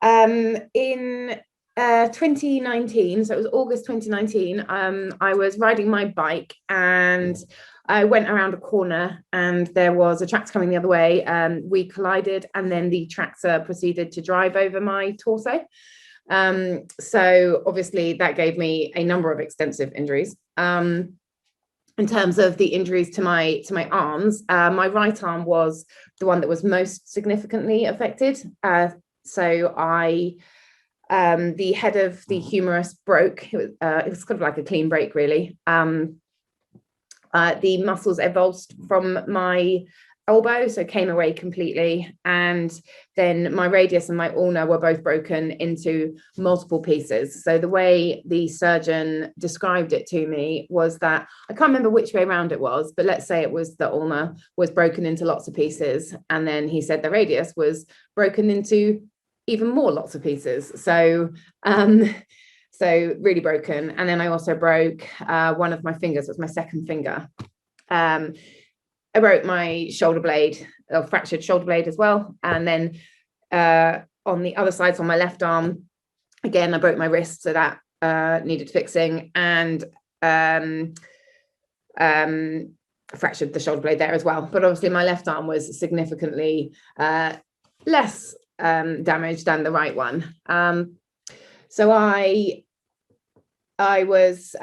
In 2019, so it was August 2019, I was riding my bike and I went around a corner and there was a tractor coming the other way. We collided and then the tractor proceeded to drive over my torso. So obviously that gave me a number of extensive injuries. In terms of the injuries to my arms, my right arm was the one that was most significantly affected. So the head of the humerus broke. It was kind of like a clean break, really. The muscles avulsed from my elbow, so came away completely. And then my radius and my ulna were both broken into multiple pieces. So the way the surgeon described it to me was that, I can't remember which way around it was, but let's say it was the ulna was broken into lots of pieces. And then he said the radius was broken into even more lots of pieces. So so really broken. And then I also broke one of my fingers. It was my second finger. I broke my shoulder blade, or fractured shoulder blade as well. And then on the other side, so on my left arm, again, I broke my wrist, so that needed fixing, and fractured the shoulder blade there as well. But obviously my left arm was significantly less damaged than the right one. So I was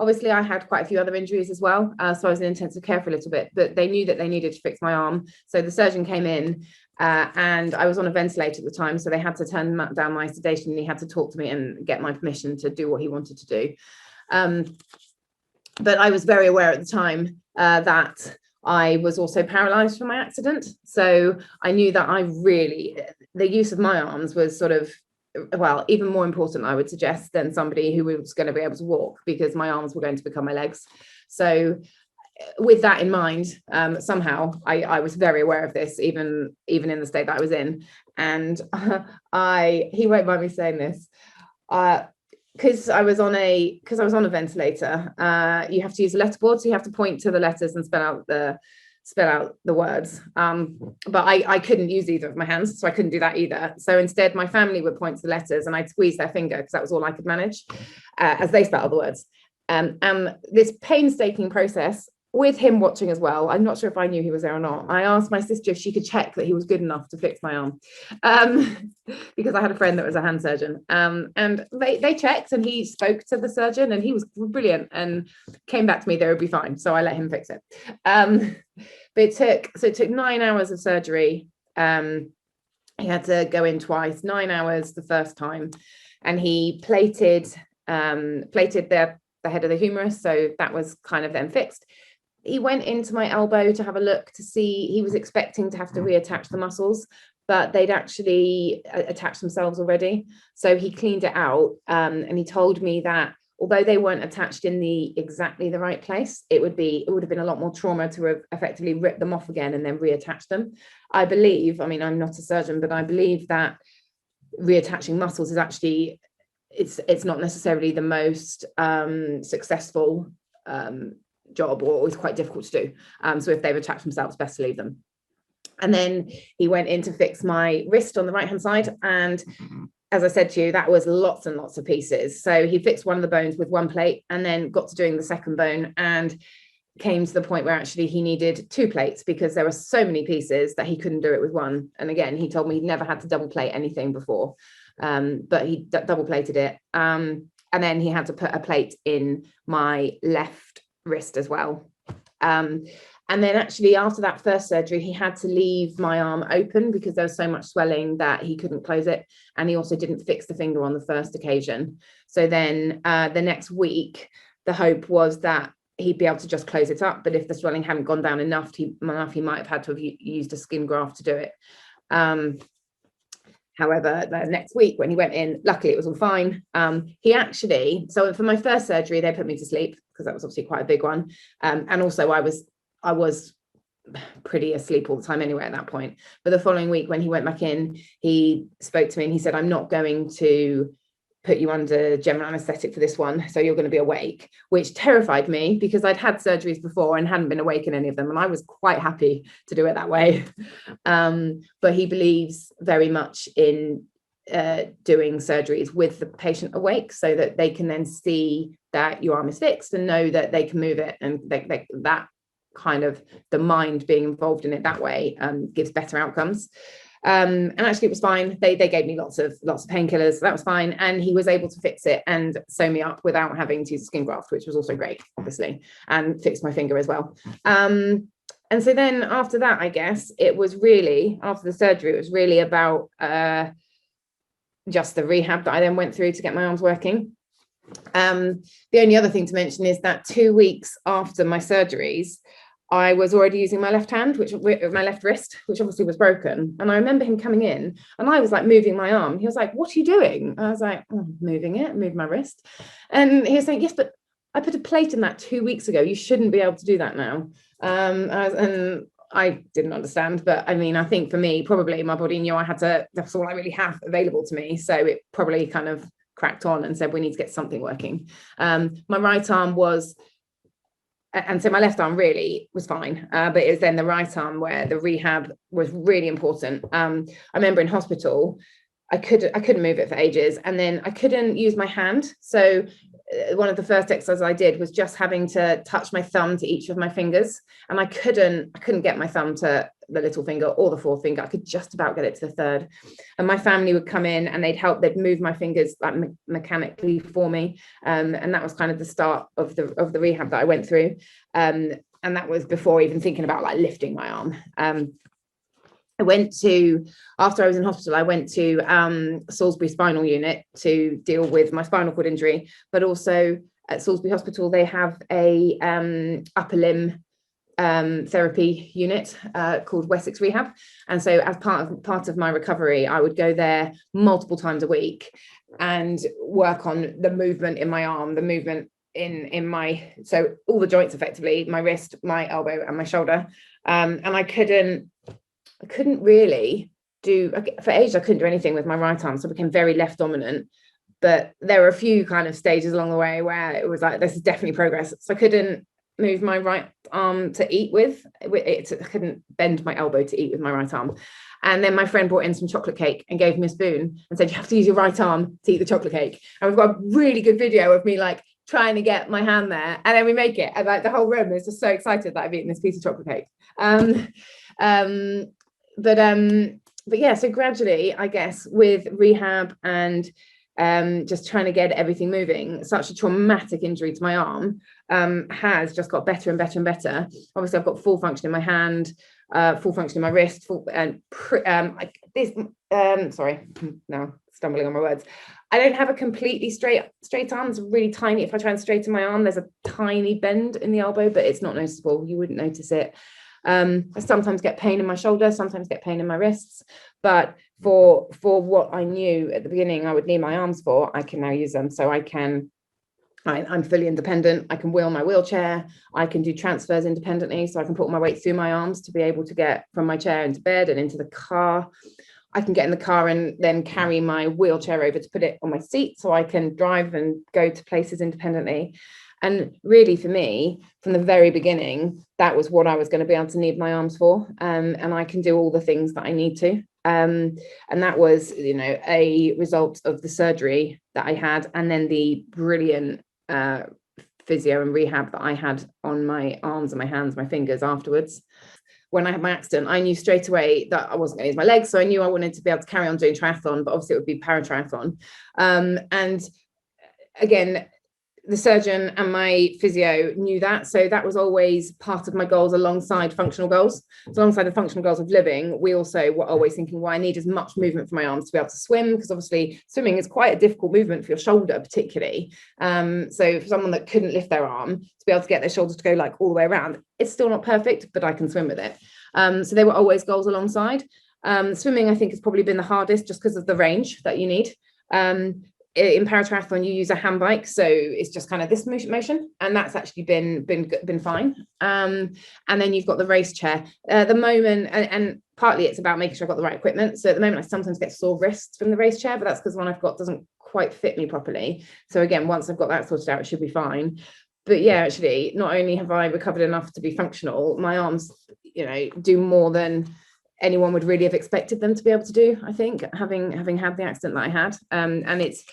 obviously I had quite a few other injuries as well. So I was in intensive care for a little bit, but they knew that they needed to fix my arm. So the surgeon came in and I was on a ventilator at the time. So they had to turn down my sedation and he had to talk to me and get my permission to do what he wanted to do. But I was very aware at the time that I was also paralyzed from my accident. So I knew that the use of my arms was sort of, well, even more important, I would suggest, than somebody who was going to be able to walk, because my arms were going to become my legs. So with that in mind, somehow I was very aware of this, even in the state that I was in. And he won't mind me saying this, because I was on a ventilator, you have to use a letterboard, so you have to point to the letters and spell out the words, but I couldn't use either of my hands, so I couldn't do that either. So instead my family would point to the letters and I'd squeeze their finger, because that was all I could manage, as they spelled the words. And this painstaking process, with him watching as well, I'm not sure if I knew he was there or not, I asked my sister if she could check that he was good enough to fix my arm, because I had a friend that was a hand surgeon, and they checked, and he spoke to the surgeon and he was brilliant and came back to me they would be fine, so I let him fix it. But it took 9 hours of surgery. He had to go in twice, 9 hours the first time, and he plated the head of the humerus, so that was kind of then fixed. He went into my elbow to have a look to see, he was expecting to have to reattach the muscles, but they'd actually attached themselves already. So he cleaned it out, and he told me that although they weren't attached in exactly the right place, it would have been a lot more trauma to have effectively ripped them off again and then reattach them. I believe, I mean, I'm not a surgeon, but I believe that reattaching muscles is actually, it's not necessarily the most successful job, or always quite difficult to do. So if they've attached themselves, best to leave them. And then he went in to fix my wrist on the right hand side, and as I said to you, that was lots and lots of pieces. So he fixed one of the bones with one plate and then got to doing the second bone and came to the point where actually he needed 2 plates, because there were so many pieces that he couldn't do it with one. And again, he told me he'd never had to double plate anything before, but he double plated it. And then he had to put a plate in my left wrist as well. And then actually after that first surgery, he had to leave my arm open because there was so much swelling that he couldn't close it. And he also didn't fix the finger on the first occasion. So then the next week, the hope was that he'd be able to just close it up. But if the swelling hadn't gone down enough, he might have had to have used a skin graft to do it. However, the next week when he went in, luckily it was all fine. He actually, so for my first surgery, they put me to sleep because that was obviously quite a big one. And also I was pretty asleep all the time anyway at that point. But the following week when he went back in, he spoke to me and he said, I'm not going to put you under general anesthetic for this one, so you're going to be awake, which terrified me because I'd had surgeries before and hadn't been awake in any of them, and I was quite happy to do it that way. But he believes very much in doing surgeries with the patient awake, so that they can then see that your arm is fixed and know that they can move it, and that kind of the mind being involved in it that way gives better outcomes. And actually it was fine. They gave me lots of painkillers, so that was fine, and he was able to fix it and sew me up without having to use a skin graft, which was also great, obviously, and fix my finger as well. And so then after that, I guess it was really, after the surgery, it was really about just the rehab that I then went through to get my arms working. The only other thing to mention is that 2 weeks after my surgeries, I was already using my left hand, my left wrist, which obviously was broken. And I remember him coming in and I was like moving my arm. He was like, "What are you doing?" I was like, moving my wrist. And he was saying, "Yes, but I put a plate in that 2 weeks ago. You shouldn't be able to do that now." And I didn't understand. But I mean, I think for me, probably my body knew that's all I really have available to me. So it probably kind of cracked on and said, we need to get something working. My right arm was, and so my left arm really was fine, but it was then the right arm where the rehab was really important. I remember in hospital, I couldn't move it for ages, and then I couldn't use my hand. So one of the first exercises I did was just having to touch my thumb to each of my fingers, and I couldn't get my thumb to the little finger or the forefinger. I could just about get it to the third, and my family would come in and they'd move my fingers like mechanically for me, and that was kind of the start of the rehab that I went through, and that was before even thinking about like lifting my arm. After I was in hospital, I went to Salisbury Spinal Unit to deal with my spinal cord injury, but also at Salisbury Hospital, they have a upper limb therapy unit called Wessex Rehab. And so as part of my recovery, I would go there multiple times a week and work on the movement in my arm, the movement so all the joints effectively, my wrist, my elbow and my shoulder. And I couldn't really do, for ages I couldn't do anything with my right arm, so I became very left dominant. But there were a few kind of stages along the way where it was like, this is definitely progress. So I couldn't move my right arm to eat with it. I couldn't bend my elbow to eat with my right arm. And then my friend brought in some chocolate cake and gave me a spoon and said, you have to use your right arm to eat the chocolate cake. And we've got a really good video of me like trying to get my hand there, and then we make it, and like the whole room is just so excited that I've eaten this piece of chocolate cake. But yeah, so gradually, I guess, with rehab and just trying to get everything moving, such a traumatic injury to my arm has just got better and better and better. Obviously, I've got full function in my hand, full function in my wrist, sorry, now stumbling on my words. I don't have a completely straight arm. It's really tiny. If I try and straighten my arm, there's a tiny bend in the elbow, but it's not noticeable. You wouldn't notice it. I sometimes get pain in my shoulder, sometimes get pain in my wrists, but for what I knew at the beginning I would need my arms for, I can now use them. So I'm fully independent. I can wheel my wheelchair. I can do transfers independently. So I can put my weight through my arms to be able to get from my chair into bed and into the car. I can get in the car and then carry my wheelchair over to put it on my seat so I can drive and go to places independently. And really, for me, from the very beginning, that was what I was going to be able to need my arms for. And I can do all the things that I need to. And that was, a result of the surgery that I had, and then the brilliant physio and rehab that I had on my arms and my hands, my fingers afterwards. When I had my accident, I knew straight away that I wasn't going to use my legs. So I knew I wanted to be able to carry on doing triathlon, but obviously it would be para-triathlon. And again, the surgeon and my physio knew that. So that was always part of my goals alongside functional goals. So alongside the functional goals of living, we also were always thinking, well, I need as much movement for my arms to be able to swim, because obviously swimming is quite a difficult movement for your shoulder, particularly. So for someone that couldn't lift their arm, to be able to get their shoulders to go like all the way around, it's still not perfect, but I can swim with it. So they were always goals alongside. Swimming, I think, has probably been the hardest just because of the range that you need. In para-triathlon, you use a handbike, so it's just kind of this motion, and that's actually been fine. And then you've got the race chair. The moment, and partly it's about making sure I've got the right equipment. So at the moment, I sometimes get sore wrists from the race chair, but that's because one I've got doesn't quite fit me properly. So again, once I've got that sorted out, it should be fine. But yeah, actually, not only have I recovered enough to be functional, my arms, do more than anyone would really have expected them to be able to do, I think, having had the accident that I had. And it's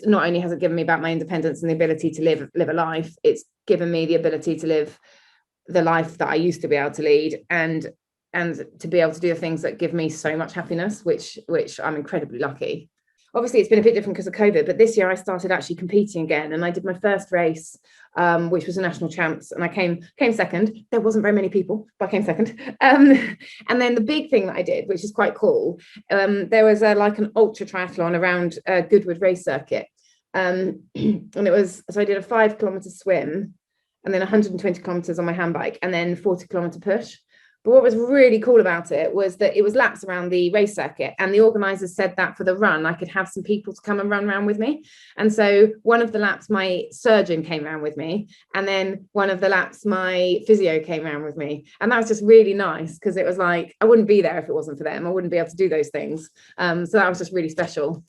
not only has it given me back my independence and the ability to live a life, it's given me the ability to live the life that I used to be able to lead, and to be able to do the things that give me so much happiness, which I'm incredibly lucky. Obviously, it's been a bit different because of COVID, but this year I started actually competing again, and I did my first race, which was a national champs, and I came second. There wasn't very many people, but I came second. And then the big thing that I did, which is quite cool, there was like an ultra triathlon around Goodwood race circuit, and it was, so I did a 5 kilometer swim, and then 120 kilometers on my handbike, and then 40 kilometer push. But what was really cool about it was that it was laps around the race circuit, and the organisers said that for the run, I could have some people to come and run around with me. And so one of the laps, my surgeon came around with me, and then one of the laps, my physio came around with me. And that was just really nice, because it was like, I wouldn't be there if it wasn't for them. I wouldn't be able to do those things. So that was just really special.